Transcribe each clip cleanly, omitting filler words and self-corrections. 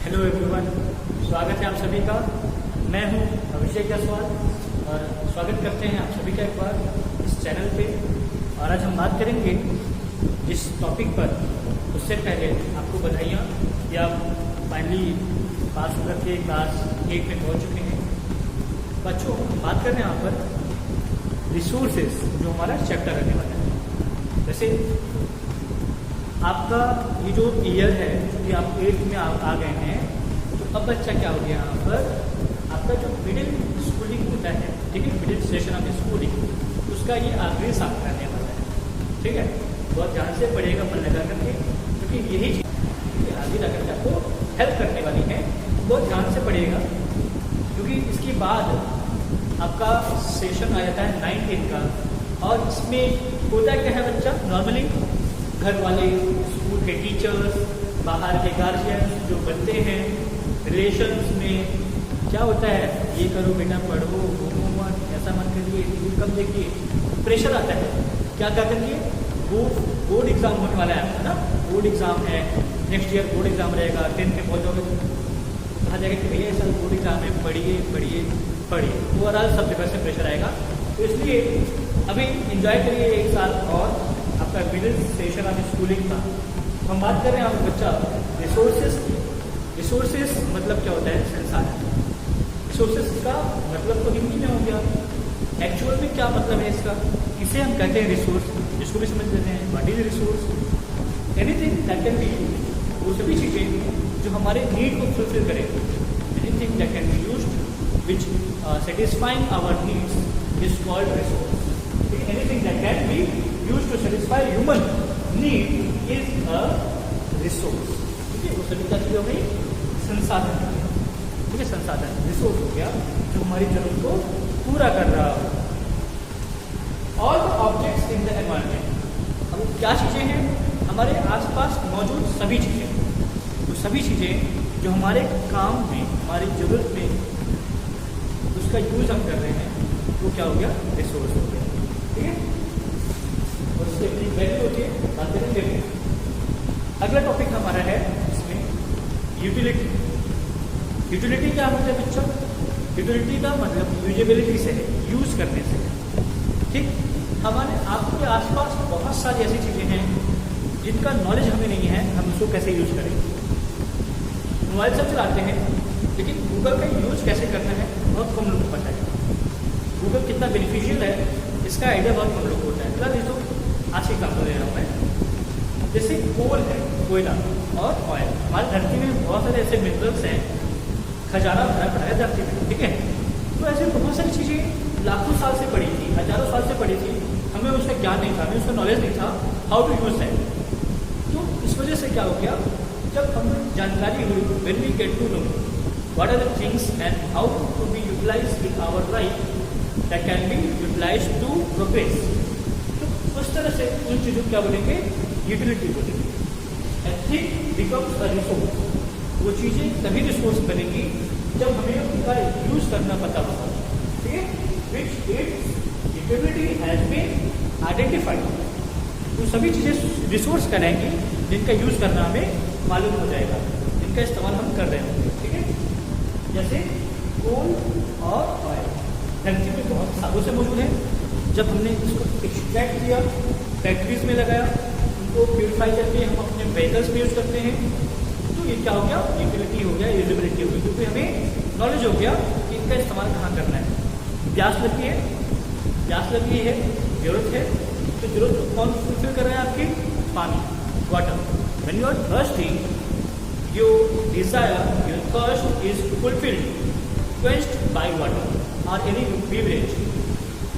Hello everyone, स्वागत है आप सभी का। मैं हूं अभिषेक जायसवाल और स्वागत करते हैं आप सभी का एक बार इस चैनल पे। और आज हम बात करेंगे जिस टॉपिक पर, उससे पहले आपको बधाइयाँ कि आप फाइनली पास होकर के क्लास 8 में पहुंच चुके हैं। बच्चों, हम बात कर रहे हैं यहाँ पर रिसोर्सेज, जो हमारा चैप्टर रहने वाला है। जैसे आपका ये जो ईयर है, कि आप 8th में आ गए हैं, तो अब बच्चा क्या हो गया यहाँ पर, आपका जो मिडिल स्कूलिंग होता है, ठीक है, मिडिल सेशन ऑफ स्कूलिंग, उसका ये आखिरी साफ करने वाला है। ठीक है, बहुत ध्यान से पढ़िएगा, मन लगा करके, क्योंकि यही चीज़ आगे जाकर के आपको हेल्प करने वाली है। बहुत ध्यान से पढ़िएगा, क्योंकि इसके बाद आपका सेशन आ जाता है 9th का, और इसमें होता क्या है बच्चा, नॉर्मली घर वाले, स्कूल के टीचर्स, बाहर के गार्जियन जो बनते हैं, रिलेशंस में क्या होता है, ये करो बेटा, पढ़ो, घूमो मत, ऐसा मत करिए, टीवी कम देखिए, प्रेशर आता है। क्या क्या करिए, वो बोर्ड एग्जाम होने वाला है ना, बोर्ड एग्जाम है, नेक्स्ट ईयर बोर्ड एग्जाम रहेगा, 10th में पहुँचोगे, कहा जाएगा कि भैया ऐसा बोर्ड एग्जाम है, पढ़िए पढ़िए पढ़िए, ओवरऑल सब जगह से प्रेशर आएगा। तो इसलिए अभी इंजॉय करिए एक साल और आपका मिडिल सेशन ऑफ स्कूलिंग का। हम बात कर रहे हैं आप बच्चा रिसोर्सेज की। रिसोर्सेज मतलब क्या होता है, संसाधन। रिसोर्सेज का मतलब तो हिंदी में हो गया, एक्चुअल में क्या मतलब है इसका, इसे हम कहते हैं रिसोर्स। इसको भी समझ लेते हैं, what is resource, anything that can be, वो सभी चीज़ें जो हमारे नीड को फुलफिल करेंगे। Anything that can be used which satisfying our needs is called resource. Anything that can be used to satisfy human need is a resource। ठीक है, वो सभी क्या चीज़ हो गई, संसाधन हो गया। ठीक है, संसाधन रिसोर्स हो गया जो हमारी जरूरत को पूरा कर रहा हो। All the objects in the environment, अब क्या चीज़ें हैं, हमारे आसपास मौजूद सभी चीज़ें, तो सभी चीज़ें जो हमारे काम में, हमारी जरूरत में उसका यूज हम कर रहे हैं, वो क्या हो गया, रिसोर्स हो गया। ठीक है, और उसकी अपनी वैल्यू होती है, बात करेंगे। अगला टॉपिक हमारा है इसमें यूटिलिटी। यूटिलिटी क्या होता है बच्चों, यूटिलिटी का मतलब यूजेबिलिटी से है, यूज करने से है। ठीक, हमारे आपके आसपास बहुत सारी ऐसी चीज़ें हैं जिनका नॉलेज हमें नहीं है, हम उसको कैसे यूज करेंगे। मोबाइल सब चलाते हैं, लेकिन गूगल का यूज कैसे करना है बहुत कम लोगों को पता है। गूगल कितना बेनिफिशियल है इसका आइडिया बहुत कम लोग को होता है। फिलहाल ये तो आज की काम दे रहा हूँ मैं। जैसे कोल है, कोयला और ऑयल, हमारी धरती में बहुत सारे ऐसे मिनरल्स हैं, खजाना भरा पड़ा है धरती में। ठीक है, तो ऐसे बहुत सारी चीज़ें लाखों साल से पड़ी थी, हजारों साल से पड़ी थी, हमें उसका ज्ञान नहीं था, हमें उसका नॉलेज नहीं था हाउ टू यूज दैट। तो इस वजह से क्या हो गया, जब हमें जानकारी हुई, when we get to know what are the things and how to be utilise in our life that can be utilise to progress, तो उस तरह से उन चीज़ों को क्या बोलेंगे, यूटिलिटी बोलेंगे। एथिक बिकम्स अ रिसोर्स, वो चीज़ें तभी रिसोर्स बनेंगी जब हमें उनका यूज करना पता होगा। ठीक है, which its utility has been identified, वो सभी चीज़ें रिसोर्स कराएंगी जिनका यूज करना हमें मालूम हो जाएगा, जिनका इस्तेमाल हम कर रहे होंगे। ठीक है, जैसे कोल और ऑयल धरती में बहुत सालों से मौजूद है। जब हमने इसको एक्सट्रैक्ट किया, फैक्ट्रीज में लगाया, उनको प्योरीफाई करके हम अपने व्हीकल्स में यूज करते हैं, तो ये क्या हो गया, यूटिलिटी हो गया, यूजेबिलिटी हो गई, क्योंकि हमें नॉलेज हो गया कि इनका इस्तेमाल कहाँ करना है। प्यास लगी है, प्यास लगी है, जरूरत है, तो जरूरत को कौन फुलफिल कर रहा है, आपकी पानी, water. When you are thirsty your desire, your thirst is fulfilled, quenched by water or any beverage.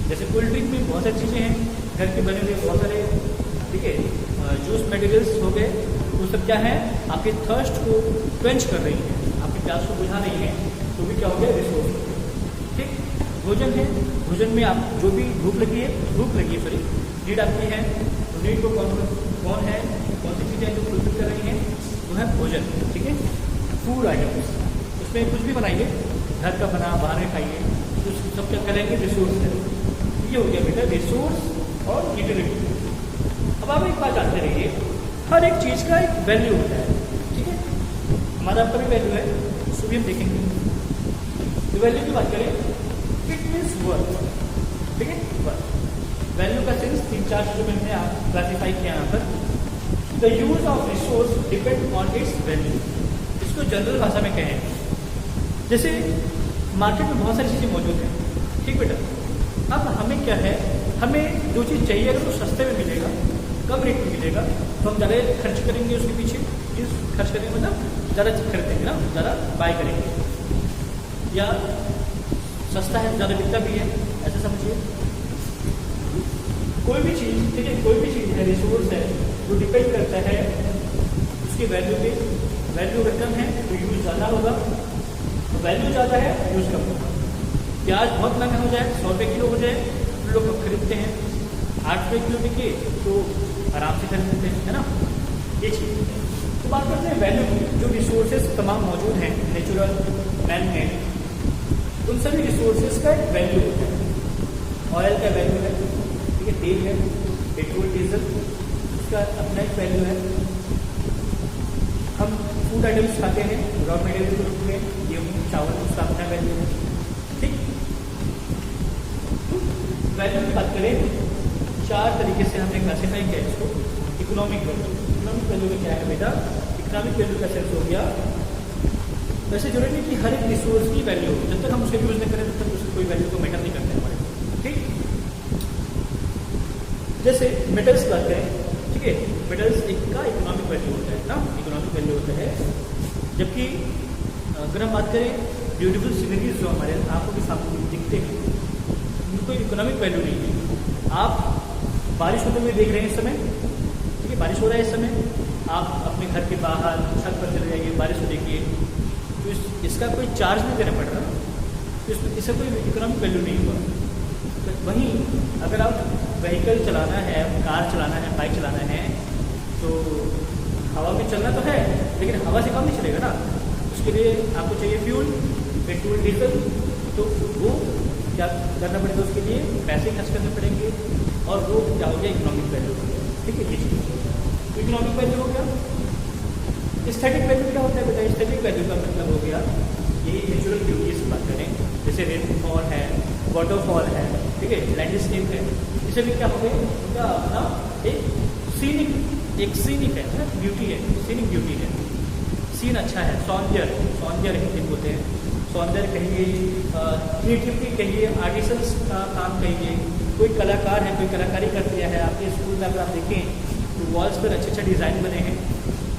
जैसे कोल्ड ड्रिंक में बहुत सारी चीज़ें हैं, घर के बने हुए बहुत सारे, ठीक है, जूस मटेरियल्स हो गए, वो सब क्या है, आपके थर्स्ट को क्वेंच कर रही है, आपकी प्यास को बुझा रही है, तो भी क्या हो गया, रिसोर्स। ठीक, भोजन है, भोजन में आप जो भी भूख लगी है सॉरी, नीड आपकी है, तो नीड को कौन है, कौन सी चीज़ें जो फुलफिल कर रही हैं, वो है भोजन। ठीक है, फूड आइटम्स, उसमें कुछ भी बनाइए, घर का बना, बाहर में खाइए, तो सब क्या करेंगे, रिसोर्स है। ये हो गया बेटा रिसोर्स और यूटिलिटी। अब आप एक बात जानते रहिए, हर एक चीज़ का एक वैल्यू होता है। ठीक है, हमारा आपका भी वैल्यू है, उसको भी हम देखेंगे। तो वैल्यू की बात करें, इट मीन्स वर्थ, ठीक है, वर्थ। वैल्यू का सेंस 3-4 चीजों में हमने क्लासीफाई किया यहाँ पर। The use of resource depend on it's value. इसको जनरल भाषा में कहें, जैसे मार्केट में बहुत सारी चीज़ें मौजूद हैं, ठीक बेटा। अब हमें क्या है, हमें जो चीज़ चाहिए अगर वो सस्ते में मिलेगा, कम रेट में मिलेगा, तो हम ज़्यादा खर्च करेंगे उसके पीछे। इस खर्च करेंगे मतलब ज़्यादा खरीदेंगे ना, ज़्यादा बाय करेंगे। या सस्ता है ज़्यादा बिकता भी है, ऐसा समझिए। कोई भी चीज़, ठीक है, कोई भी चीज़ है, रिसोर्स है, जो डिपेंड करता है उसकी वैल्यू पे। वैल्यू अगर कम है तो यूज़ ज़्यादा होगा, वैल्यू ज़्यादा है यूज़ कम होगा। प्याज बहुत महंगा हो जाए, 100 रुपये किलो हो जाए, तो लोग खरीदते हैं। 8 रुपये किलो बिके तो आराम से खरीद लेते हैं, है ना, ये चीज़। तो बात करते हैं वैल्यू की। जो रिसोर्सेज तमाम मौजूद हैं, नेचुरल, मैन मेड, उन सभी रिसोर्सेज का एक वैल्यू होता है। ऑयल का वैल्यू है, ठीक है, तेल है, पेट्रोल डीजल, उसका अपना एक वैल्यू है। हम फूड आइटम्स खाते हैं, रॉ मटेरियल के रूप में गेहूँ, चावल, उसका अपना वैल्यू है, ठीक। तो वैल्यू की बात करें, 4 तरीके से हमने क्लासीफाई किया इसको। इकोनॉमिक वैल्यू, इकोनॉमिक वैल्यू में क्या है बेटा, इकोनॉमिक वैल्यू का सेंस हो गया, वैसे जरूरी नहीं कि हर एक रिसोर्स की वैल्यू हो, जब तक हम उसका यूज़ नहीं करें तब तक उसकी कोई वैल्यू को मैटर नहीं करते हमारे, ठीक। जैसे मेटल्स की बात करें, ठीक है, मेटल्स एक का इकोनॉमिक वैल्यू होता है ना, इकोनॉमिक वैल्यू होता है। जबकि अगर हम बात करें ब्यूटीफुल सीनरीज जो हमारे आंखों के सामने दिखते हैं, उनको इकोनॉमिक वैल्यू नहीं है। आप बारिश होते हुए देख रहे हैं इस समय, ठीक है, बारिश हो रहा है इस समय, आप अपने घर के बाहर छत पर चले जाइए, बारिश हो देखिए, तो इसका कोई चार्ज नहीं देना पड़ रहा, तो इसका कोई इकोनॉमिक वैल्यू नहीं हुआ। तो वहीं अगर आप व्हीकल चलाना है, कार चलाना है, बाइक चलाना है, तो हवा में चलना तो है, लेकिन हवा से काम नहीं चलेगा ना, उसके लिए आपको चाहिए फ्यूल, पेट्रोल, डीजल। तो वो क्या करना पड़ेगा, उसके लिए पैसे खर्च करने पड़ेंगे, और वो क्या हो गया, इकोनॉमिक वैल्यू हो गया, ठीक है, ये चीज़। इकोनॉमिक वैल्यू हो गया। एस्थेटिक वैल्यू क्या होता है बेटा, एस्थेटिक वैल्यू का मतलब हो गया ये नेचुरल ब्यूटीज की बात करें, जैसे रेनफॉल है, वाटरफॉल है, ठीक है, लैंडस्केप है, इसे भी क्या हो गया, उनका अपना एक सीनिक है, ब्यूटी है, सीनिक ब्यूटी है, सीन अच्छा है, सौंदर्य हिंदी बोलते हैं, सौंदर्य कहिए, क्रिएटिविटी कहिए, आर्टिसंस का काम कहिए, कोई कलाकार है, कोई कलाकारी कर दिया है। आपके स्कूल में अगर आप देखें तो वॉल्स पर अच्छे अच्छे डिज़ाइन बने हैं,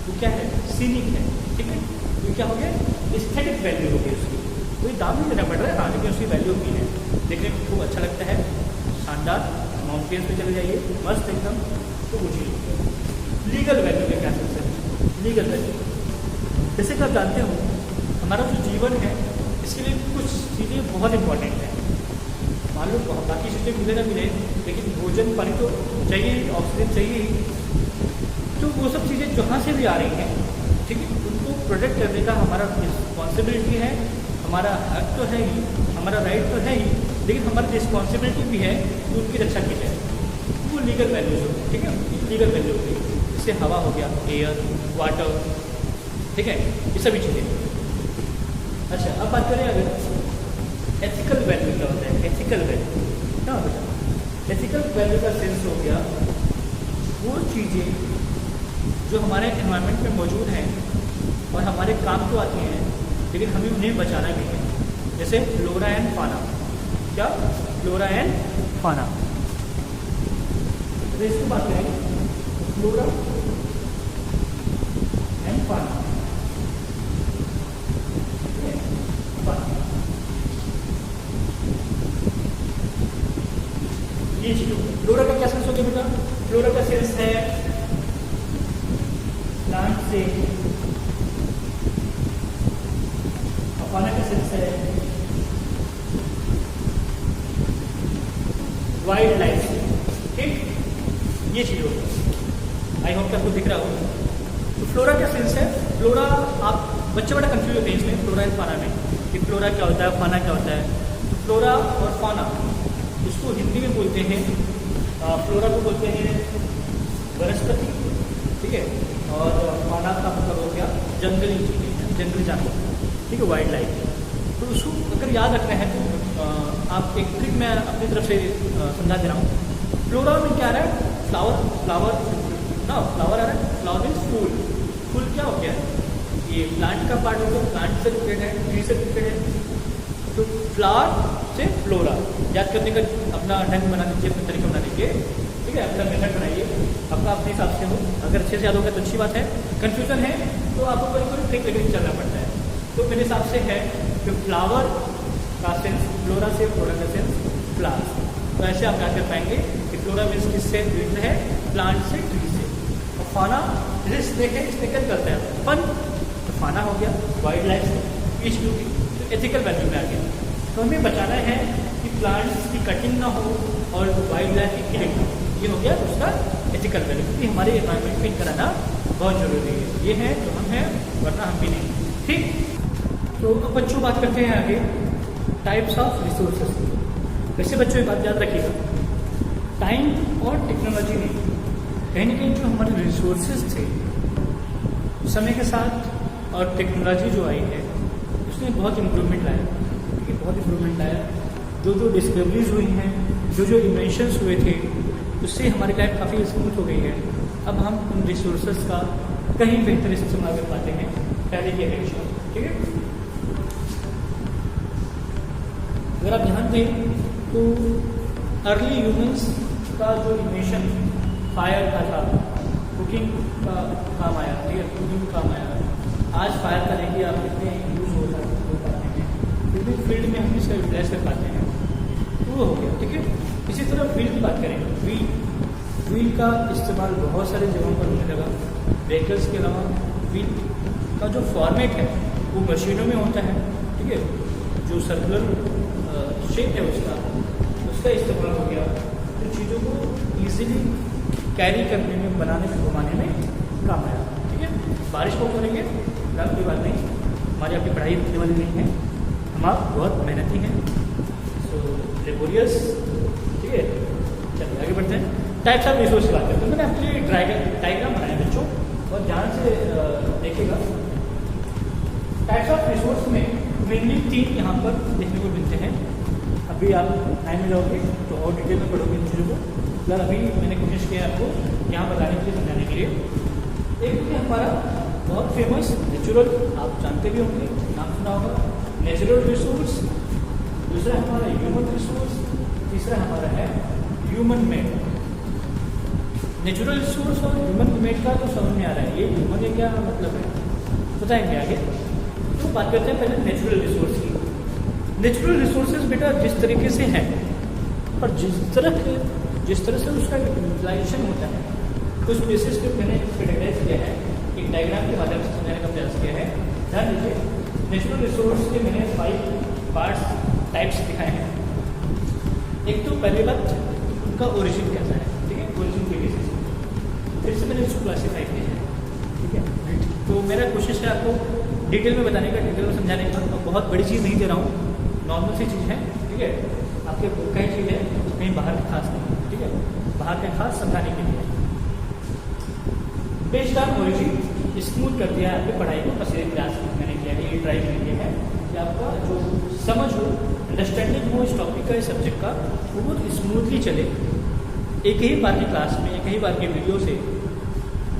तो क्या है, सीनिक है, ठीक है। तो क्या हो गया, एस्थेटिक वैल्यू हो गई उसकी, कोई दाम नहीं देना पड़ रहा है, हाँ, लेकिन उसकी वैल्यू भी है, देखने में खूब अच्छा लगता है, शानदार। माउंटेन्स पे चले जाइए, मस्त एकदम, तो वो चीज़। लीगल वैल्यू का क्या सेंस है, लीगल वैल्यू, जैसे कि आप जानते हो हमारा जो जीवन है, इसके लिए कुछ चीज़ें बहुत इंपॉर्टेंट हैं। मान लो बाकी चीज़ें मिले ना मिले, लेकिन भोजन पानी तो चाहिए, ऑक्सीजन चाहिए ही। तो वो सब चीज़ें जहाँ से भी आ रही हैं, ठीक है, उनको प्रोटेक्ट करने का हमारा रिस्पॉन्सिबिलिटी है, हमारा हक तो है ही, हमारा राइट तो है ही, लेकिन हमारी रिस्पॉन्सिबिलिटी भी है कि उनकी रक्षा की जाए। वो लीगल वैल्यूज हो गई, ठीक है, लीगल वैल्यू हो गई। जैसे हवा हो गया, एयर, वाटर, ठीक है, ये सभी चीज़ें। अच्छा, अब बात करें अगर एथिकल वैल्यू क्या होता है, एथिकल वैल्यू क्या होता है। एथिकल वैल्यू का सेंस हो गया वो चीज़ें जो हमारे एनवायरनमेंट में मौजूद हैं और हमारे काम तो आती हैं, लेकिन हमें उन्हें बचाना भी है। जैसे फ्लोरा एंड फाना, क्या, फ्लोरा एंड फाना। तो इसकी बात करें, फ्लोरा एंड फाना, ये चीज। फ्लोरा का क्या सेंस हो गया बेटा, फ्लोरा का सेंस है प्लांट से, फाना का सेंस है वाइल्ड लाइफ से, ठीक, ये चीज होगी। आई होप कि आपको दिख रहा हो। तो फ्लोरा का सेंस है, फ्लोरा, आप बच्चे बड़ा कंफ्यूज होते हैं इसमें, फ्लोरा एंड फाना में, कि फ्लोरा क्या होता है, फाना क्या होता है। तो फ्लोरा और फाना, इसको हिंदी में बोलते हैं, फ्लोरा को बोलते हैं वनस्पति, ठीक है, और फाना का मतलब हो गया जंगली चीज़ें, जंगली जानवर, ठीक है, वाइल्ड लाइफ। तो उसको अगर याद रखना है तो आप एक ट्रिक मैं अपनी तरफ से समझा दे रहा हूँ। फ्लोरा में क्या आ रहा है, फ्लावर ना, फ्लावर आ रहा है, फ्लावर मीन्स फूल। फूल क्या हो गया, ये प्लांट का पार्ट हो गया, प्लांट से रिलेटेड है, ट्री से रिलेटेड है। तो फ्लावर से फ्लोरा याद करने का अपना ढंग बना दीजिए, अपना तरीका बना दीजिए, ठीक है, अपना मेथड बनाइए, आपका अपने हिसाब से हो। अगर अच्छे से याद होगा तो अच्छी बात है, कन्फ्यूजन है तो आपको कोई कोई ट्रिक लेकर चलना पड़ता है। तो मेरे हिसाब से है कि फ्लावर का सेंस फ्लोरा से, फ्लोरा का सेंस प्लांट। तो ऐसे आप याद कर पाएंगे कि फ्लोरा मीन्स किससे रिलेटेड है, प्लांट से, ट्री से। और फाना रिस्क देखें, इसमें क्या करता है, फन, तो फाना हो गया वाइल्ड लाइफ से, पीस ब्यूटी, तो एथिकल वैल्यू में आ गया। तो हमें बचाना है कि प्लांट्स की कटिंग ना हो और वाइल्ड लाइफ की किलिंग ना हो, ये हो गया उसका एथिकल वैल्यू, क्योंकि हमारे एनवायरमेंट में कराना बहुत ज़रूरी है। ये है जो हम हैं, वरना हम भी नहीं, ठीक। तो अब बच्चों बात करते हैं आगे टाइप्स ऑफ रिसोर्सेज। वैसे बच्चों ये बात याद रखिएगा, टाइम और टेक्नोलॉजी में कहीं ना कहीं जो हमारे रिसोर्सेज थे समय के साथ और टेक्नोलॉजी जो आई है उसने बहुत इम्प्रूवमेंट लाया, ठीक है, बहुत इम्प्रूवमेंट लाया। जो डिस्कवरीज हुई हैं, जो इन्वेंशंस हुए थे, उससे हमारी लाइफ काफ़ी स्मूथ हो गई है। अब हम उन रिसोर्सेज का कहीं बेहतर इस्तेमाल कर पाते हैं पहले की अपेक्षा, ठीक है। अगर आप ध्यान दें तो अर्ली ह्यूमंस का जो इन्वेंशन फायर का था, कुकिंग का काम आया, ठीक है, कुकिंग का काम आया। आज फायर का देखिए आप कितने यूज़ हो पाते हैं, विभिन्न फील्ड में हम इसका यूटिलाइज कर पाते हैं, तो वो हो गया, ठीक है। इसी तरह व्हील की बात करें, व्हील का इस्तेमाल बहुत सारी जगहों पर होने लगा। व्हीकल्स के अलावा व्हील का जो फॉर्मेट है वो मशीनों में होता है, ठीक है, जो सर्कुलर शेप है उसका इस्तेमाल हो गया। तो चीज़ों को ईजिली कैरी करने में, बनाने में, घुमाने में काम आया, ठीक है। बारिश को करेंगे, लाभ की बात नहीं, हमारी आपकी पढ़ाई रुकने वाली नहीं है, हम आप बहुत मेहनती हैं, सो लेबोरियस, ठीक है। चलिए आगे बढ़ते हैं। टाइप्स ऑफ रिसोर्स की बात करते हैं। मैंने आपके लिए डायग्राम बनाया बच्चों, और ध्यान से देखिएगा। टाइप्स ऑफ रिसोर्स में मेनली 3 यहाँ पर देखने को मिलते हैं। अभी आप टाइम में जाओगे तो और डिटेल में पढ़ोगे इन चीज़ों को, फिलहाल अभी मैंने कोशिश किया आपको यहाँ बताने के लिए, समझाने के लिए। एक है हमारा बहुत फेमस नेचुरल, आप जानते भी होंगे, नाम सुना होगा, नेचुरल रिसोर्स। दूसरा हमारा ह्यूमन रिसोर्स, तीसरा हमारा है ह्यूमन मेड। नेचुरल रिसोर्स और ह्यूमन मेड का तो समझ में आ रहा है, ये ह्यूमन का क्या मतलब है बताएंगे आगे। तो बात करते हैं पहले नेचुरल रिसोर्स की। नेचुरल रिसोर्सेज बेटा जिस तरीके से हैं, पर जिस तरह से उसका यूटिलाइजेशन होता है, तो उस बेसिस पे मैंने कैटेगराइज किया है, एक डायग्राम के माध्यम से समझाने का प्रयास किया है। ध्यान दीजिए, नेचुरल रिसोर्स के मैंने 5 पार्ट्स टाइप्स दिखाए हैं। एक तो पहली बात उनका ओरिजिन कैसा है, ठीक है, ओरिजिन के बेसिस फिर से मैंने उसको क्लासीफाई किया है, ठीक है। तो मेरा कोशिश है आपको डिटेल में बताने का, डिटेल में समझाने का। तो बहुत बड़ी चीज़ नहीं दे रहा हूँ, नॉर्मल सी चीज़ है, ठीक है। आपके बुक का ही चीज़ है, कहीं बाहर का खास नहीं, ठीक है, बाहर का खास समझाने के लिए। बेस्ड ऑन ओरिजिन स्मूथ कर दिया आपकी पढ़ाई को, बस एक प्रयास मैंने किया है, ये ट्राई मैंने किया है कि आपका जो समझ हो, अंडरस्टैंडिंग हो इस टॉपिक का, इस सब्जेक्ट का, वो बहुत स्मूथली चले। एक ही बार की क्लास में, एक ही बार के वीडियो से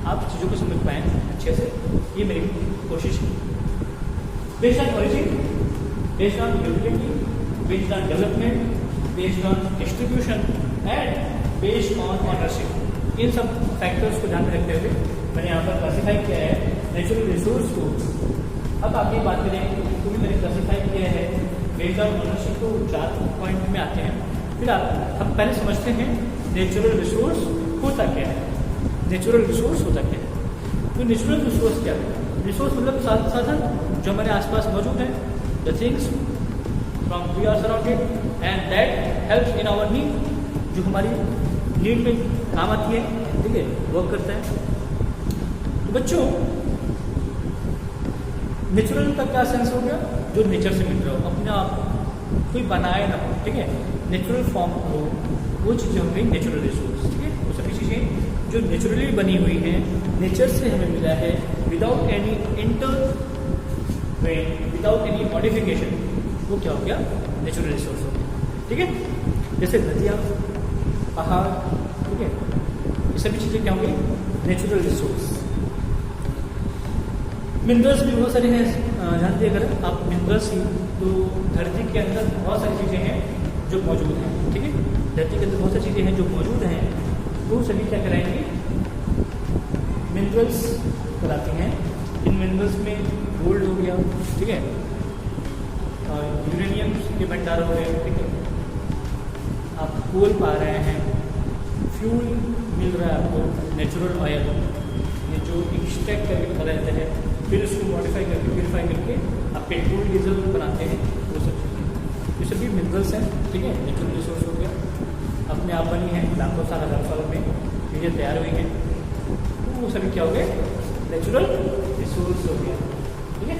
आप चीज़ों को समझ पाएँ अच्छे से, ये मेरी कोशिश है। Based on origin, based on utility, based on development, based on distribution and based on ownership, इन सब फैक्टर्स को ध्यान में रखते हुए मैंने यहाँ पर क्लासीफाई किया है नेचुरल रिसोर्स को। अब आप ये बात करें तो भी मैंने क्लासीफाई किया है बेस्ड ऑन ऑनरशिप को, 4 पॉइंट में आते हैं। फिर हम पहले समझते हैं नेचुरल रिसोर्स होता क्या है। नेचुरल रिसोर्स होता क्या है? तो नेचुरल रिसोर्स क्या है? रिसोर्स मतलब साधन जो हमारे आसपास मौजूद हैं, the things from we are surrounded and that helps in our need, जो हमारी नीड में काम आती है, ठीक है, वर्क करता है। तो बच्चों नेचुरल का क्या सेंस हो गया? जो नेचर से मिल रहा हो, अपने आप कोई बनाए ना हो, ठीक है, नेचुरल फॉर्म हो, वो चीज़ें हो गई नेचुरल रिसोर्स, ठीक है। वो सभी चीज़ें जो नेचुरली बनी हुई हैं, नेचर से हमें मिला है, without any rain without any modification, वो क्या हो गया? नेचुरल रिसोर्स हो गया। ठीक है, जैसे नदियाँ, पहाड़, ठीक है, ये सभी चीज़ें क्या होंगी? Natural resource. मिनरल्स भी बहुत सारे हैं, जानते अगर आप मिनरल्स ही, तो धरती के अंदर बहुत सारी चीज़ें हैं जो मौजूद हैं। ठीक है, धरती के अंदर बहुत सारी चीज़ें हैं जो मौजूद हैं, वो सभी क्या कराएंगे? मिनरल्स कराती हैं। इन मिनरल्स में गोल्ड हो गया, ठीक है, और यूरेनियम के भंडार हो गए, ठीक है, आप कोल पा रहे हैं, फ्यूल मिल रहा है आपको, नेचुरल ऑयल, ये जो एक्सट्रैक्ट करके निकाला जाता है, फिर उसको मॉडिफाई करके प्योरीफाई करके आप पेट्रोल डीजल बनाते हैं, वो सब चीज़ें, ये सभी मिनरल्स हैं। ठीक है, नेचुरल रिसोर्स हो गया, अपने आप बनी है, लाखों साल हज़ार सालों में चीज़ें तैयार हुई हैं, तो वो सभी क्या हो गए? नेचुरल रिसोर्स हो गया। ठीक है,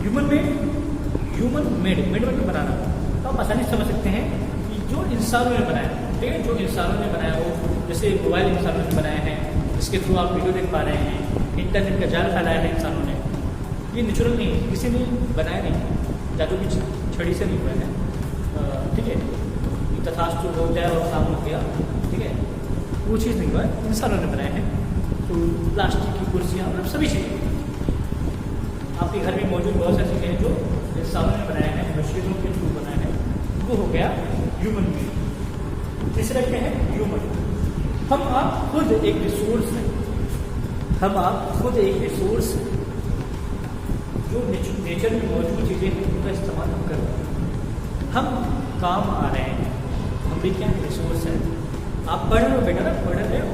ह्यूमन मेड मतलब बनाना, तो आप आसानी से समझ सकते हैं कि जो इंसानों ने बनाया, ठीक है, जो इंसानों ने बनाया हो, जैसे मोबाइल इंसानों ने बनाया है, जिसके थ्रू आप वीडियो देख पा रहे हैं, इंटरनेट का जाल फैलाया है इंसानों ने, ये नेचुरल नहीं है, किसी ने बनाया नहीं, जादू की छड़ी से नहीं हुआ है। ठीक है, तथास्तु हो जाए और काम हो गया, ठीक है, वो चीज़ नहीं हुआ है, इंसानों ने बनाया है। तो प्लास्टिक की कुर्सियाँ, मतलब सभी चीज़ें आपके घर में मौजूद बहुत सारी चीज़ें हैं जो इंसानों ने बनाया है, मशीनों के थ्रू बनाया है, वो हो गया ह्यूमन बीइंग। तीसरा क्या है? ह्यूमन। हम आप खुद एक रिसोर्स हैं, हम आप खुद एक रिसोर्स हैं, जो नेचर में मौजूद चीज़ें हैं उनका इस्तेमाल हम कर रहे हैं, हम काम आ रहे हैं, हम भी क्या रिसोर्स हैं। आप पढ़ रहे हो बेटा ना, पढ़ रहे हो,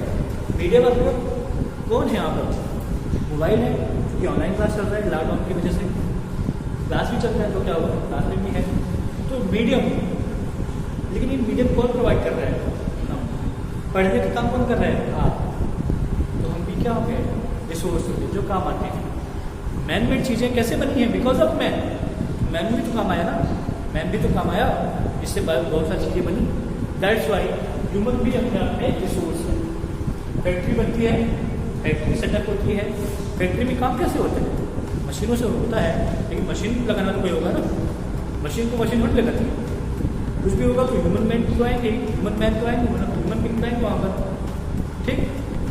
मीडिया वर्क कौन है आप लोग? मोबाइल है, क्योंकि ऑनलाइन क्लास चल रहा है, लॉकडाउन की वजह से क्लास भी चल रहा है, तो क्या होगा? क्लास में भी है, तो मीडियम, लेकिन ये मीडियम कौन प्रोवाइड कर रहा है? पढ़ने का काम कौन कर रहा है? आप। तो हम भी क्या हो गए? रिसोर्स हो गए, जो काम आते हैं। मैन मेड चीज़ें कैसे बनी हैं? Because of man. मैन भी तो काम आया ना, मैन भी तो काम आया, इससे बहुत सारी चीज़ें बनी। दैट्स वाई ह्यूमन भी अपने आप में रिसोर्स है। फैक्ट्री बनती है, फैक्ट्री सेटअप होती है, फैक्ट्री में काम कैसे होता है? मशीनों से होता है, लेकिन मशीन लगाना तो कोई होगा ना, मशीन को मशीन नहीं लगाती है। कुछ भी होगा तो ह्यूमन मैन तो आएंगे, ह्यूमन मैन तो आएंगे, मतलब ह्यूमन बीइंग तो आएंगे वहाँ पर। ठीक,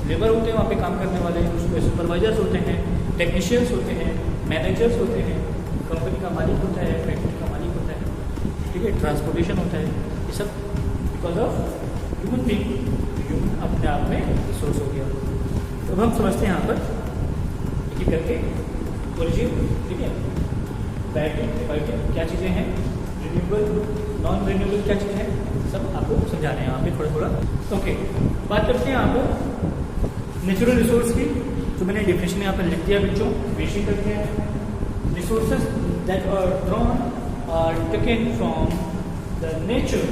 लेबर होते हैं वहाँ पे काम करने वाले, उसमें सुपरवाइजर्स होते हैं, टेक्नीशियंस होते हैं, मैनेजर्स होते हैं, कंपनी का मालिक होता है, फैक्ट्री का मालिक होता है, ठीक है, ट्रांसपोर्टेशन होता है, ये सब because of human being. Human अपने आप में रिसोर्स हो गया। तो अब हम समझते हैं यहाँ पर एक करके ओरिजिन, ठीक है, बायोटिक क्या चीज़ें हैं, रिन्यूएबल, नॉन रिन्यूएबल क्या चीज़ है, सब आपको समझा रहे हैं यहाँ पे थोड़ा थोड़ा। ओके, बात करते हैं आप नेचुरल रिसोर्स की। तो मैंने डेफिनेशन यहाँ पर लिख दिया बच्चों, मेंशन करते हैं। Resources that are drawn or taken from the nature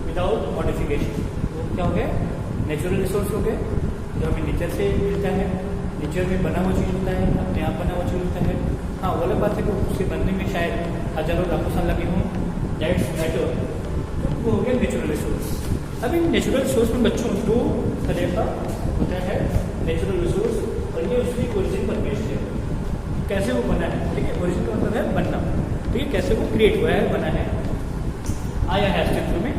without modification, वो क्या हो गया? नेचुरल रिसोर्स हो गए, जो हमें नेचर से मिलता है, नेचर में बना हुआ चीज़ होता है, अपने आप बना हुआ चीज़ होता है। हाँ, वो अलग बात है कि उसके बनने में शायद हज़ारों लाखों साल लगे हों, दैट्स मैटर, तो वो हो गया नेचुरल रिसोर्स। अब इन नेचुरल रिसोर्स में बच्चों दो तरह का होता है नेचुरल रिसोर्स, और ये उसकी ओरिजिन पर बेस्ड है, कैसे वो बना है। ठीक है, ओरिजिन का मतलब है बनना, ठीक है, कैसे वो क्रिएट हुआ है, बना है, आया है अस्तित्व में।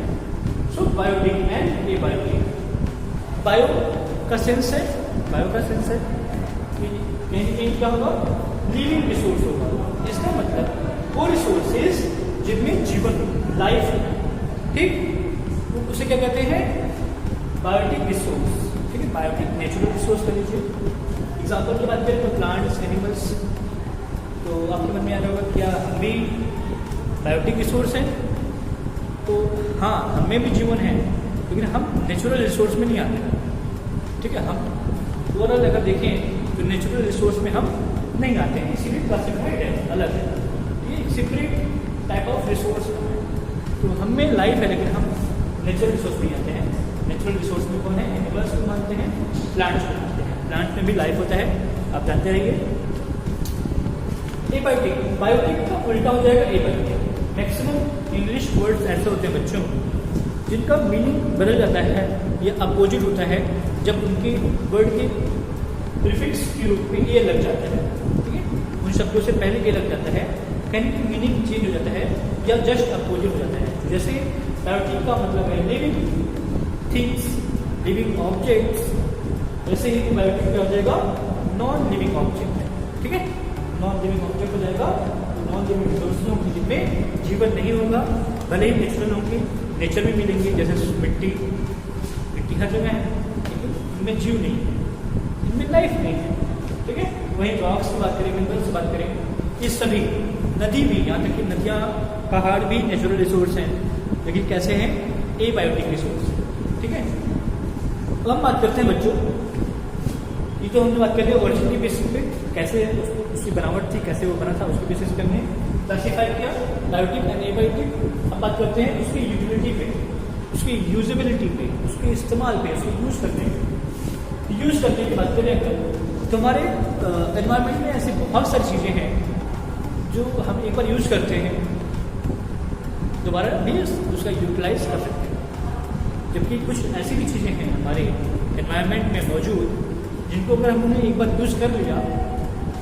So biotic and abiotic. Bio का सेंस है, बायो का सेंस है कि कहीं ना कहीं क्या होगा? लिविंग रिसोर्स होगा। इसका मतलब वो रिसोर्सेज जिनमें जीवन, लाइफ है, ठीक, उसे क्या कहते हैं? Biotic resource. ठीक है, बायोटिक नेचुरल रिसोर्स कर लीजिए। एग्जाम्पल की बात करें तो प्लांट्स, एनिमल्स, तो आपके मन में आ रहा होगा क्या हम भी बायोटिक रिसोर्स हैं? तो हाँ, हमें भी जीवन है, लेकिन हम नेचुरल रिसोर्स में नहीं आते। ठीक है, हम ओवरऑल अगर देखें तो नेचुरल रिसोर्स में हम नहीं आते हैं, इसीलिए क्लासिफाइड है, अलग है, ये सेपरेट टाइप ऑफ रिसोर्स है। तो हम में लाइफ है, लेकिन हम नेचुरल रिसोर्स नहीं आते हैं। नेचुरल रिसोर्स में कौन है? एनिमल्स को मानते हैं, प्लांट्स को मानते हैं। प्लांट्स में भी लाइफ होता है, आप जानते रहिए। एबायोटिक, बायोटिक का उल्टा हो जाएगा एबायोटिक। मैक्सिमम इंग्लिश वर्ड्स ऐसे होते हैं बच्चों जिनका मीनिंग बदल जाता है या अपोजिट होता है जब उनके वर्ड के प्रीफिक्स के रूप में ए लग जाता है। ठीक है, उन शब्दों से पहले ये लग जाता है, कहीं की मीनिंग चेंज हो जाता है या जस्ट अपोजिट हो जाता है। जैसे बायोटिक का मतलब है लिविंग थिंग्स, लिविंग ऑब्जेक्ट्स, वैसे ही बायोटिक क्या हो जाएगा, नॉन लिविंग ऑब्जेक्ट। ठीक है, नॉन लिविंग ऑब्जेक्ट हो जाएगा, नॉन लिविंग रिसोर्स होंगे जिनमें जीवन नहीं होगा, भले ही नेचुरल होंगे, नेचर में मिलेंगे, जैसे मिट्टी हर जगह है लेकिन इनमें जीव नहीं है, इनमें लाइफ नहीं है। ठीक है, वहीं रॉक्स की बात करें, मिनरल्स की बात करें, ये सभी, नदी भी, यहाँ तक कि नदियाँ पहाड़ भी नेचुरल रिसोर्स हैं, लेकिन कैसे हैं, एबायोटिक रिसोर्स। ठीक है, अब हम बात करते हैं बच्चों, ये तो हमने बात कर लिया ओरिजिन की बेसिस पे, कैसे उसको उसकी बनावट थी, कैसे वो बना था, उसकी बेसिस पे हमने क्लासीफाई किया बायोटिक एंड एबायोटिक। अब बात करते हैं उसकी यूटिलिटी पे, उसकी यूजेबिलिटी पे, उसके इस्तेमाल पे, उसको यूज़ करने पे। यूज़ करने की बात करें अगर, तो हमारे एनवायरनमेंट में ऐसी बहुत सारी चीज़ें हैं जो हम एक बार यूज़ करते हैं, दोबारा भी उसका यूटिलाइज कर सकते हैं, जबकि कुछ ऐसी भी चीज़ें हैं हमारे एनवायरनमेंट में मौजूद जिनको अगर हमने एक बार यूज़ कर लिया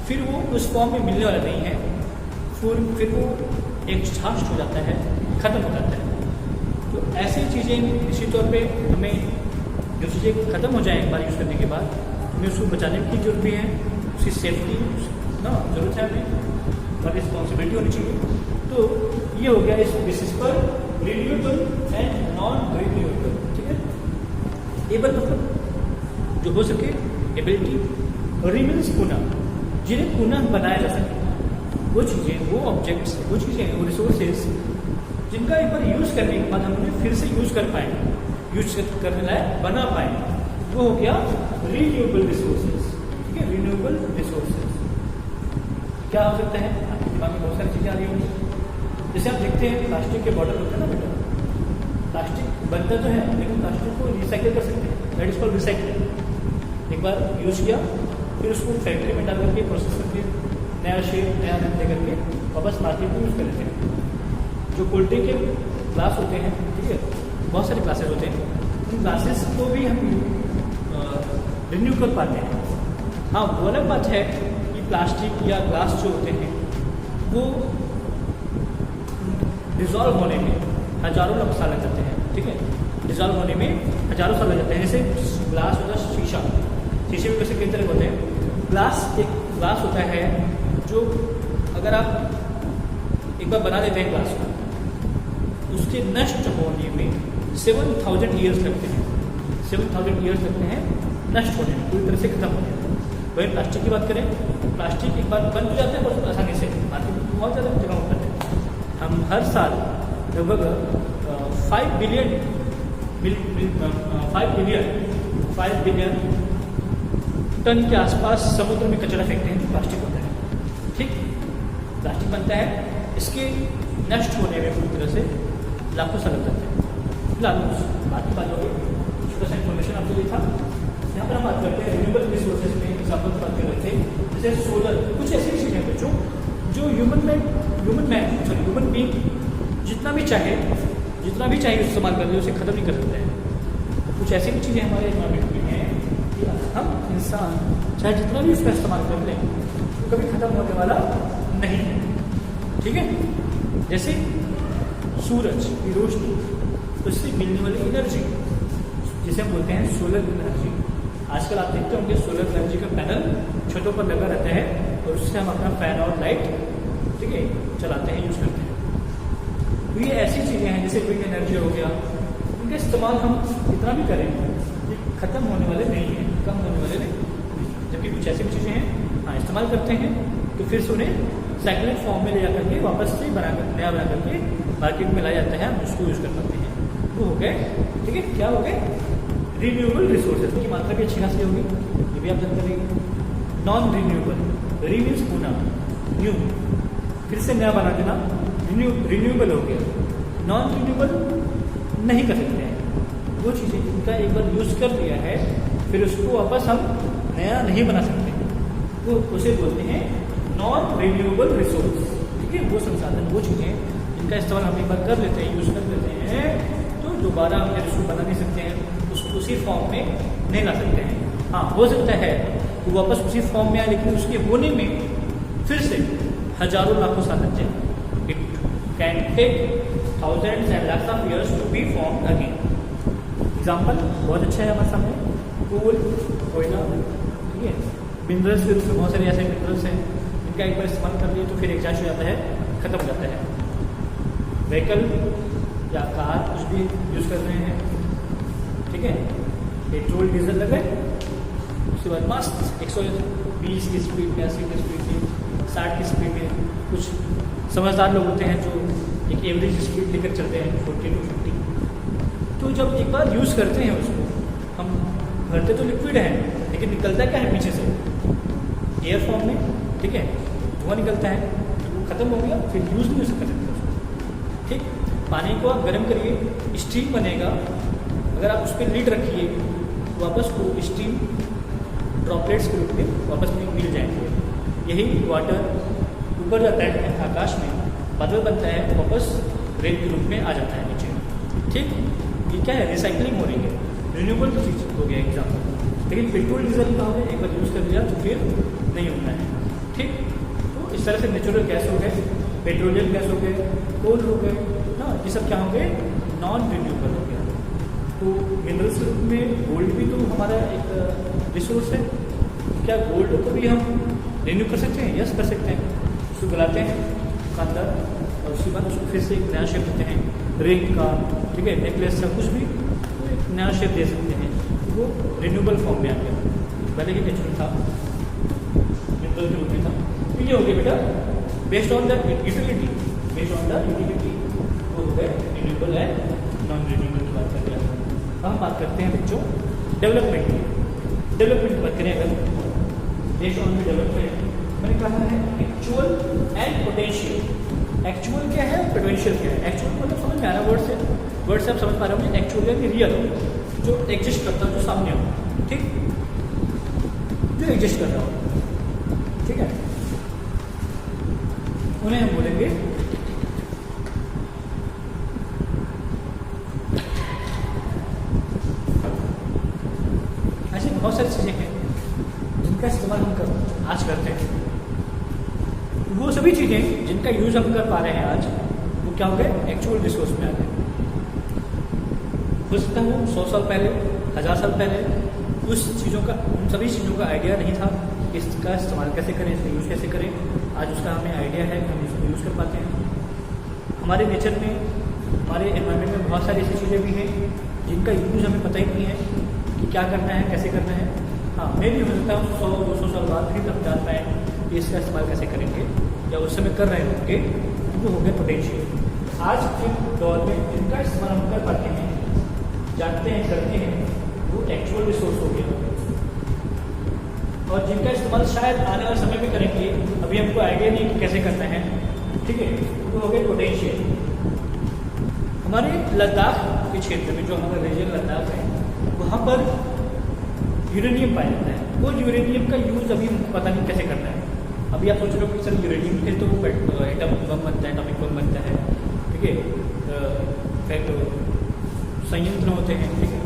फिर वो उस फॉर्म में मिलने वाला नहीं है, फिर वो एक्सहॉस्ट हो जाता है, ख़त्म हो जाता है। तो ऐसी चीज़ें निश्चित तौर पे हमें जो चीज़ें ख़त्म हो जाएं एक बार यूज़ करने के बाद, हमें उसको बचाने की जरूरत भी है, उसकी सेफ्टी ना जरूरत है हमें, और रिस्पॉन्सिबिलिटी होनी चाहिए। तो ये हो गया इस बेसिस पर रिन्यूएबल एंड नॉन रिन्यूएबल। ठीक है, एबल मतलब जो हो सके, एबिलिटी, रिमीन्स पुनः, जिन्हें पुनः बनाया जा सके, वो चीज़ें, वो ऑब्जेक्ट्स, वो चीज़ें, वो रिसोर्सेज जिनका एक बार यूज़ करने के बाद हम उन्हें फिर से यूज़ कर पाएँ, यूज करने लायक बना पाएँ, वो हो गया रिन्यूएबल रिसोर्सेज। ठीक है, रिन्यूएबल रिसोर्सेज क्या हो सकता है, आपके दिमाग में बहुत सारी चीज़ें आ रही होंगी। जैसे आप देखते हैं प्लास्टिक के बॉटल होते हैं ना बेटा, प्लास्टिक बनता तो है लेकिन प्लास्टिक को रिसाइकिल कर सकते हैं, दैट इज कॉल्ड रिसाइकलिंग। एक बार यूज़ किया फिर उसको फैक्ट्री में डाल करके प्रोसेस करके नया शेप, नया रंग दे करके वापस मार्केट में यूज़ कर लेते हैं। जो कोल्ड ड्रिंक के ग्लास होते हैं, ठीक है, बहुत सारे ग्लासेस होते हैं, उन ग्लासेस को भी हम रिन्यू कर पाते हैं। हाँ, वो अलग बात है कि प्लास्टिक या ग्लास जो होते हैं वो डिज़ोल्व होने में हज़ारों साल लग जाते हैं। ठीक है, डिज़ोल्व होने में हज़ारों साल लग जाते हैं। जैसे ग्लास होता है शीशा, शीशे में वैसे कई तरह होते हैं। ग्लास एक ग्लास होता है जो अगर आप एक बार बना देते हैं ग्लास को, उसके नष्ट होने में 7000 ईयर्स लगते हैं, 7000 ईयर्स लगते हैं नष्ट होने में, पूरी तरह से खत्म होने में। वही प्लास्टिक की बात करें, प्लास्टिक एक बार बन तो जाता है बहुत आसानी से, मार्केट में बहुत ज़्यादा जगहों पर है। हम हर साल लगभग 5 बिलियन टन के आसपास समुद्र में कचरा फेंकते हैं, प्लास्टिक होता है। ठीक, प्लास्टिक बनता है, इसके नष्ट होने में पूरी तरह से लाखों साल लग जाते हैं। फिलहाल बात की बात हो गई, छोटा सा इन्फॉर्मेशन आपको दी था। यहाँ पर हम बात करते हैं रिन्यूएबल रिसोर्सेज में, एग्जाम्पल बात कर रहे थे जैसे सोलर, कुछ ऐसी चीज़ें हैं बच्चों जो ह्यूमन बीइंग जितना भी चाहे इस्तेमाल कर ले, उसे ख़त्म नहीं कर सकते हैं। तो कुछ ऐसी भी चीज़ें हमारे एनवायरमेंट में हैं कि हम इंसान चाहे जितना भी उसका इस्तेमाल कर लें तो कभी ख़त्म होने वाला नहीं है। ठीक है, जैसे सूरज की रोशनी, उससे मिलने वाली एनर्जी जिसे हम बोलते हैं सोलर एनर्जी। आजकल आप देखते होंगे सोलर एनर्जी का पैनल छतों पर लगा रहता है और उससे हम अपना फैन और लाइट, ठीक है, चलाते हैं, यूज़ करते हैं। तो ये ऐसी चीज़ें हैं जैसे विंड एनर्जी हो गया, उनका इस्तेमाल हम इतना भी करें कि ख़त्म होने वाले नहीं हैं, कम होने वाले नहीं। जबकि कुछ ऐसी भी चीज़ें हैं, हाँ, इस्तेमाल करते हैं तो फिर से उन्हें साइक्लिक फॉर्म में ले जा करके वापस से नया बना करके मार्केट में लाया जाता है, हम उसको यूज़ कर पाते हैं। वो हो गए, ठीक है, क्या हो गए, रिन्यूएबल रिसोर्सेज की मात्रा भी अच्छी खासी होगी, ये भी आप जानते रहेंगे। नॉन रिन्यूएबल, रिन्यूज होना, न्यू, फिर से नया बना देना, रिन्यूएबल हो गया। नॉन रिन्यूएबल नहीं कर सकते हैं, वो चीज़ें जिनका एक बार यूज़ कर लिया है फिर उसको वापस हम नया नहीं बना सकते, वो उसे बोलते हैं नॉन रिन्यूएबल रिसोर्स। ठीक है, वो संसाधन, वो चीज़ें जिनका इस्तेमाल हम एक बार कर लेते हैं, यूज़ कर लेते हैं, तो दोबारा हम फिर उसको बना नहीं सकते हैं, उसको उसी फॉर्म में नहीं ला सकते हैं। हाँ, हो सकता है वो वापस उसी फॉर्म में आए, लेकिन उसके होने में फिर से हजारों लाखों साल लग जाए। It can take thousands and lakhs of years to be form again. Example बहुत अच्छा है हमारे सामने, कोल, कोयला, ठीक है, मिनरल्स के रूप में बहुत सारे ऐसे मिनरल्स हैं जिनका एक बार इस्तेमाल कर लिए तो फिर एग्जॉस्ट हो जाता है, खत्म हो जाता है। व्हीकल या कार कुछ भी यूज़ कर रहे हैं, ठीक है, पेट्रोल डीजल लगे, उसके बाद मस्त 120 की स्पीड में, 80 की स्पीड में, 60 की स्पीड में, कुछ समझदार लोग होते हैं जो एक एवरेज स्पीड लेकर चलते हैं 40 to 50। तो जब एक बार यूज़ करते हैं उसको, हम भरते तो लिक्विड है लेकिन निकलता क्या है पीछे से, एयर फॉर्म में, ठीक है, धुआं निकलता है, तो वो खत्म हो गया, फिर यूज़ नहीं कर सकते उसको, ठीक। पानी को आप गर्म करिए, स्टीम बनेगा, अगर आप उस पर लीड रखिए वापस वो स्टीम ड्रॉपलेट्स के रूप में वापस मिल जाएंगे। यही वाटर ऊपर जाता है आकाश में, बादल बनता है, वापस रेन के रूप में आ जाता है नीचे, ठीक। ये क्या है, रिसाइकलिंग हो रही है, रिन्यूएबल चीज़ हो गया एग्जाम्पल। लेकिन पेट्रोल डीजल का हो गया, एक बार यूज़ कर लिया तो फिर नहीं होना है, ठीक। तो इस तरह से नेचुरल गैस हो गए, पेट्रोलियम गैस हो गए, कोल हो गए ना, ये सब क्या हो गए, नॉन रिन्यूएबल हो गया। तो मिनरल्स के रूप में गोल्ड भी तो हमारा एक रिसोर्स है, क्या गोल्ड को भी हम रिन्यू कर सकते हैं? यस कर सकते हैं। उसको गलाते हैं दुकानदार और उसके बाद उसको फिर से एक नया शेप देते हैं, रिंग का, ठीक है, नेकलेस का, कुछ भी तो एक नया शेप दे सकते हैं, वो रिन्यूएबल फॉर्म में आ गया। पहले ही नेचुरल था, मिनरल के रूप में था। तो ये हो गया बेटा based on the utility, based on the utility वो हो गए रिन्यूएबल है, नॉन रिन्यूएबल की बात कर रहे हैं। अब हम बात करते हैं बच्चों डेवलपमेंट की। डेवलपमेंट की बात करें अगर, बेस्ड ऑन द डेवलपमेंट मैंने कहा है एक्चुअल एंड पोटेंशियल। एक्चुअल क्या है, पोटेंशियल क्या है? एक्चुअल मतलब समझ में आ रहा है, वर्ड से आप समझ पा रहे होंगे। एक्चुअल यानी रियल, जो एग्जिस्ट करता है, जो सामने हो, ठीक, जो एग्जिस्ट कर रहा हो, ठीक है, उन्हें हम बोलेंगे ऐसी बहुत सारी चीज़ें हैं जिनका इस्तेमाल हम आज करते हैं। वो सभी चीज़ें जिनका यूज़ हम कर पा रहे हैं आज, वो क्या हो गए, एक्चुअल रिसोर्स में आ गए। हो सकता है 100 साल पहले, 1000 साल पहले उस चीज़ों का, उन सभी चीज़ों का आइडिया नहीं था, इसका इस्तेमाल कैसे करें, इसका यूज़ कैसे करें। आज उसका हमें आइडिया है, हम इसको यूज़ कर पाते हैं। हमारे नेचर में, हमारे एनवायरनमेंट में बहुत सारी ऐसी चीज़ें भी हैं जिनका यूज़ हमें पता ही नहीं है कि क्या करना है, कैसे करना है। हाँ, मैं भी हो सकता हूँ 100-200 साल बाद भी तब जान पाए कि इसका इस्तेमाल कैसे करेंगे, या उस समय कर रहे होंगे, वो हो गया पोटेंशियल। आज के दौर में जिनका इस्तेमाल हम कर पाते हैं, जानते हैं, करते हैं, वो एक्चुअल रिसोर्स हो गया। और जिनका इस्तेमाल शायद आने वाले समय में करेंगे, अभी हमको आइडिया नहीं कि कैसे करना है, ठीक है, वो हो गया पोटेंशियल। हमारे लद्दाख के क्षेत्र में, जो हमारा रीजन लद्दाख है, वहाँ पर यूरेनियम पाया जाता है। वो यूरेनियम का यूज़ अभी हमको पता नहीं कैसे करना है। अभी आप सोच रहे हो कि सर यूरेनियम से तो एटम बम बनता है, एटॉमिक बम बनता है, ठीक है, फिर संयंत्र होते हैं, ठीक है,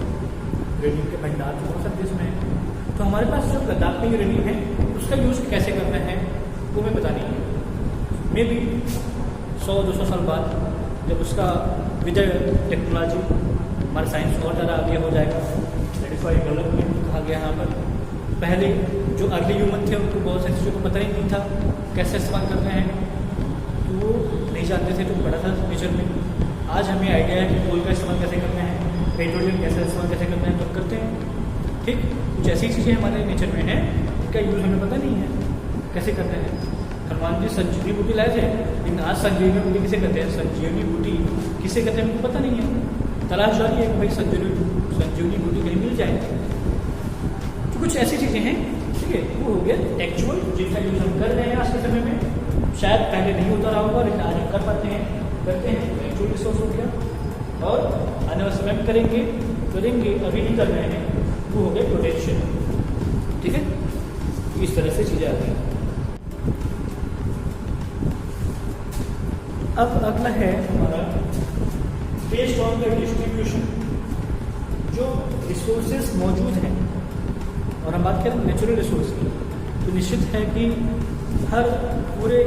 यूरेनियम के भंडार तो बहुत सारे देश में है। तो हमारे पास जो लद्दाख में यूरेनियम है, उसका यूज़ कैसे करना है वो हमें पता नहीं है। मे बी 100-200 साल बाद जब उसका विजय टेक्नोलॉजी, हमारा साइंस और ज़्यादा आगे हो जाएगा, सेटिस्फाइड डेवलपमेंट कहा गया यहाँ पर। पहले जो अर्ली ह्यूमन थे उनको बहुत सारी चीज़ों को पता ही नहीं था कैसे इस्तेमाल करना है, तो वो नहीं जानते थे, तो बड़ा था नेचर में। आज हमें आइडिया है कि कोल का इस्तेमाल कैसे करना है, पेट्रोलियम गैस का इस्तेमाल कैसे करना है, तो करते हैं, ठीक। कुछ ऐसी चीज़ें हमारे नेचर में हैं जिनका यूज़ हमें पता नहीं है कैसे करना है। हनुमान जी संजीवनी बूटी लाए थे, लेकिन आज संजीवनी बूटी किसे कहते हैं, संजीवनी बूटी किसे कहते हैं हमको पता नहीं है। तलाश जारी है कि भाई संजीवनी बूटी कहीं मिल जाए। तो कुछ ऐसी चीज़ें हैं, ठीक है, वो हो गया एक्चुअल, जिनका यूज़ हम कर रहे हैं आज के समय में। शायद पहले नहीं होता रहा होगा, लेकिन आज हम कर पाते हैं, करते हैं, तो एक्चुअल रिसोर्स हो गया। और आने वाले समय में करेंगे, अभी नहीं कर रहे हैं, वो हो गया पोटेंशियल, ठीक है। इस तरह से चीज़ें आती हैं। अब अगला है हमारा बेस्ड ऑन द डिस्ट्रीब्यूशन। जो रिसोर्सेज मौजूद हैं, और हम बात करें नेचुरल रिसोर्स की, तो निश्चित है कि हर पूरे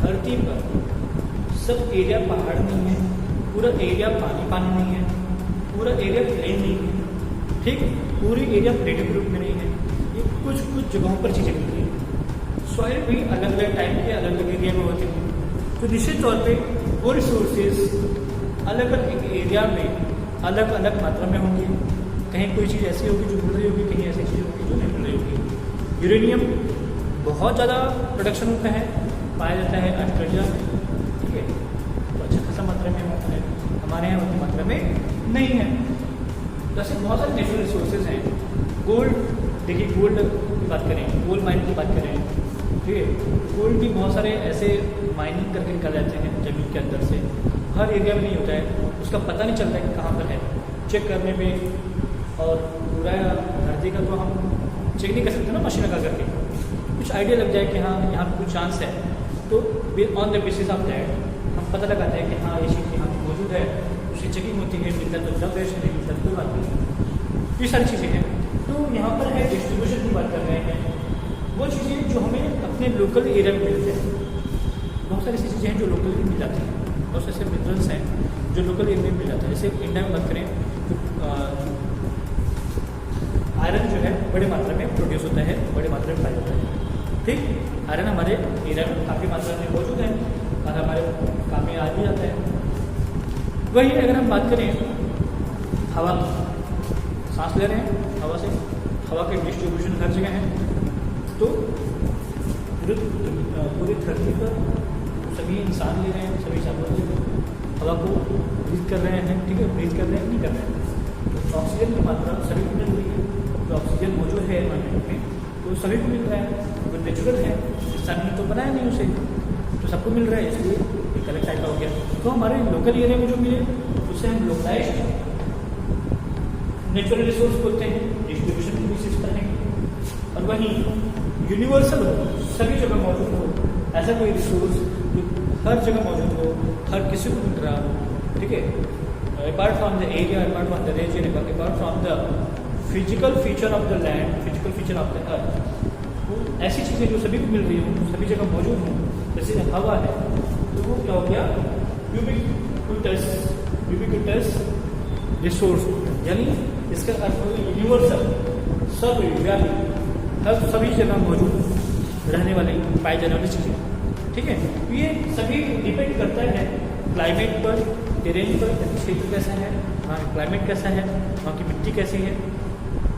धरती पर सब एरिया पहाड़ नहीं है, पूरा एरिया पानी पानी नहीं है, पूरा एरिया प्लेन नहीं है, ठीक, पूरी एरिया प्लेटिक ग्रुप में नहीं है। ये कुछ कुछ जगहों पर चीज़ें मिलती हैं। सॉइल भी अलग अलग टाइप के अलग अलग एरिया में होते हैं। तो निश्चित तौर पे वो रिसोर्सेज अलग अलग एरिया में अलग अलग मात्रा में होंगी। कहीं कोई चीज़ ऐसी होगी जो मिल रही होगी, कहीं ऐसी चीज़ होगी जो नहीं मिल रही होगी। यूरेनियम बहुत ज़्यादा प्रोडक्शन होता है, पाया जाता है ऑस्ट्रेलिया में, ठीक है, तो अच्छा खासा मात्रा में होता है। हमारे यहाँ उतनी मात्रा में नहीं है। तो ऐसे बहुत सारे नेचुरल रिसोर्सेज हैं। गोल्ड, देखिए गोल्ड की बात करें, गोल्ड माइनिंग की बात करें, ठीक है, गोल्ड भी बहुत सारे ऐसे माइनिंग करके निकाले जाते हैं ज़मीन के अंदर से। हर एरिया में नहीं होता है, उसका पता नहीं चलता है कि कहाँ पर है। चेक करने में और पूरा धरती का तो हम चेक नहीं कर सकते ना मशीन लगा करके। कुछ आइडिया लग जाए कि हाँ यहाँ पर कुछ चांस है, तो on the basis of that हम पता लगाते हैं कि हाँ ये चीज़ यहाँ पर मौजूद है, उसकी चेकिंग होती है, मिलता तो जब बेस्ट नहीं मिलता कोई बात नहीं। ये सारी चीज़ें हैं। तो यहाँ पर है डिस्ट्रीब्यूशन की बात कर रहे हैं, वो चीज़ें जो हमें अपने लोकल एरिया में मिलते हैं। बहुत सारी ऐसी चीज़ें हैं जो लोकल में मिल जाती हैं, बहुत से ऐसे मिनरल्स हैं जो लोकल एरिया में मिल जाते हैं। जैसे इंडिया में बात करें तो आयरन जो है बड़े मात्रा में प्रोड्यूस होता है, बड़े मात्रा में पाया जाता है, ठीक। आयरन हमारे एरिया में काफ़ी मात्रा में मौजूद है और हमारे काम में आ भी जाता है। वही अगर हम बात करें हवा, सांस ले रहे हैं हवा से, हवा के डिस्ट्रीब्यूशन हर जगह है। तो पूरी धरती पर सभी इंसान ले रहे हैं, सभी जानवर ले रहे हैं, हवा को ब्रीथ कर रहे हैं, ठीक है, ब्रीथ कर रहे हैं, नहीं कर रहे हैं। तो ऑक्सीजन की मात्रा सभी को मिल रही है। तो ऑक्सीजन मौजूद है एनवायरमेंट में, तो सभी को मिल रहा है, वो नेचुरल है, इंसान ने तो बनाया नहीं उसे, तो सबको मिल रहा है, इसलिए एक अलग टाइप का हो गया। तो हमारे लोकल एरिया में जो मिले उसे हम लोकलाइज्ड नेचुरल रिसोर्स बोलते हैं, डिस्ट्रीब्यूशन की बेसिस पर है। और वहीं यूनिवर्सल हो, सभी जगह मौजूद हो, ऐसा कोई रिसोर्स जो हर जगह मौजूद हो, हर किसी को मिल रहा हो, ठीक है, apart from the area, apart from the region, apart from the physical feature of the land, physical feature of the earth, तो ऐसी चीज़ें जो सभी को मिल रही हों, सभी जगह मौजूद हों, जैसे हवा है, तो वो क्या हो गया, यूबिक्विटस रिसोर्स, यानी इसका अर्थ हो यूनिवर्सल, सर्वव्यापी, हर सभी जगह मौजूद रहने वाली, पाई जाने वाली चीज़ें, ठीक है। तो ये सभी डिपेंड करता है क्लाइमेट पर, टेरेन पर, क्षेत्र कैसा है, वहाँ का क्लाइमेट कैसा है, वहाँ की मिट्टी कैसी है।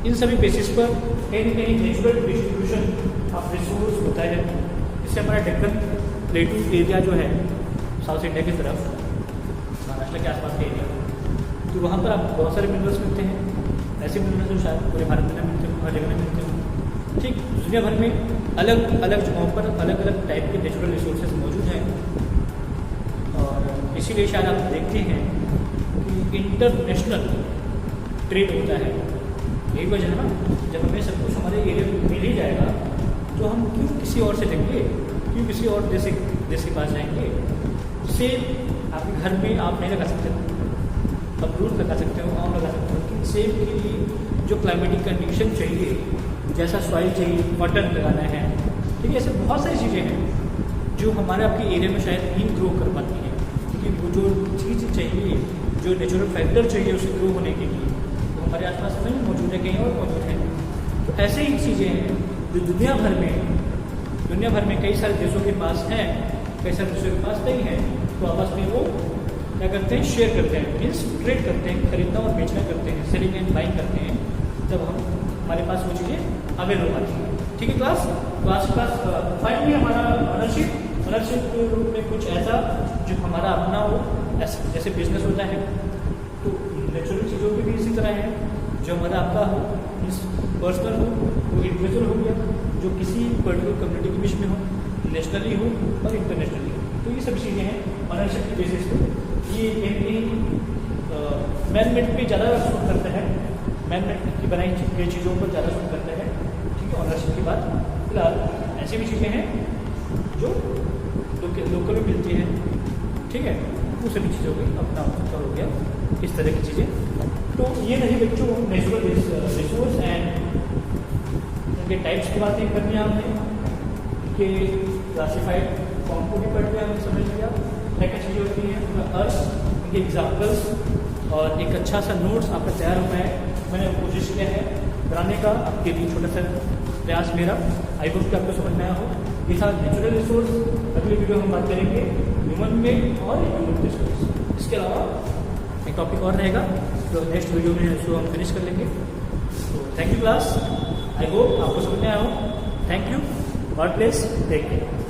इन सभी बेसिस पर कहीं न कहीं नेचुरल डिस्ट्रीब्यूशन ऑफ रिसोर्स होता है। इससे हमारा डेक्कन प्लेटू एरिया जो है साउथ इंडिया की तरफ, महाराष्ट्र के आसपास के एरिया, तो वहाँ पर आप बहुत सारे मिनरल्स मिलते हैं। ऐसे मिनरल्स जो शायद पूरे भारत में मिलते हो, हर जगह में मिलते हो, ठीक। दुनिया भर में अलग अलग जगहों पर अलग अलग टाइप के नेचुरल रिसोर्सेज मौजूद हैं। और इसीलिए शायद आप देखते हैं कि इंटरनेशनल ट्रेड होता है। यही वजह है ना, जब हमें सब कुछ हमारे एरिया में मिल ही जाएगा तो हम क्यों किसी और से लेंगे, क्यों किसी और देश के पास जाएंगे। सेब आपके घर में आप नहीं लगा सकते, अमरूद लगा सकते हो, आम लगा सकते हो, लेकिन सेब के लिए जो क्लाइमेटिक कंडीशन चाहिए, जैसा सॉइल चाहिए, वाटर लगाना है, ठीक है, ऐसे बहुत सारी चीज़ें हैं जो हमारे आपके एरिया में शायद नहीं ग्रो कर पाती हैं, क्योंकि वो जो चीज़ चाहिए, जो नेचुरल फैक्टर चाहिए उसे ग्रो होने के लिए, वो हमारे आसपास नहीं मौजूद है, कहीं और मौजूद है। तो ऐसे ही चीज़ें हैं जो दुनिया भर में कई सारे देशों के पास हैं, कई सारे देशों के पास नहीं है, तो आपस में वो क्या करते हैं, शेयर करते हैं, मीन्स ट्रेड करते हैं, खरीदना और बेचना करते हैं, सेलिंग एंड बाइंग करते हैं, जब हमारे पास वो चीज़ें अवेलेबल हो आती हैं, ठीक है। क्लास फाइनली हमारा ऑनरशिप के रूप में कुछ ऐसा जो हमारा अपना हो, ऐसा जैसे बिजनेस होता है, तो नेचुरल चीज़ों की भी इसी तरह है, जो हमारा आपका हो, मीन्स पर्सनल हो, वो इंडिविजुअल हो गया, जो किसी पर्टिकुलर कम्युनिटी के बीच में हो, नेशनली हो और इंटरनेशनली हो, तो ये सभी चीज़ें हैं ऑनरशिप की बेसिस पे। ये मैन मेड पे ज़्यादा सूट करता है, मैन मेड की बनाई गई चीज़ों पर ज़्यादा सूट करता है, ठीक है। ऑनरशिप की बात फिलहाल ऐसी भी चीज़ें हैं जो लोकल में मिलती हैं, ठीक है, वो सभी चीज़ों की अपना हो गया, इस तरह की चीज़ें। तो ये नहीं बच्चों नेचुरल रिसोर्स एंड उनके टाइप्स की बातें करनी है हमने, उनके क्लासिफाइड फॉर्म को भी पढ़ के हमने समझ लिया क्या क्या चीज़ें होती हैं, उनका अर्थ, उनके एग्जाम्पल्स और एक अच्छा सा नोट्स आपका तैयार होना है। मैंने कोशिश किया है कराने का, आपके लिए छोटा सा प्रयास मेरा। आई होप कि आपको समझ में आया हो। ये था नेचुरल रिसोर्स। अगली वीडियो हम बात करेंगे ह्यूमन मेड और ह्यूमन रिसोर्स। इसके अलावा एक टॉपिक और रहेगा तो नेक्स्ट वीडियो में उसको हम फिनिश कर लेंगे। तो thank you class, I hope आपको समझ में आया हो। Thank you, God bless, take care.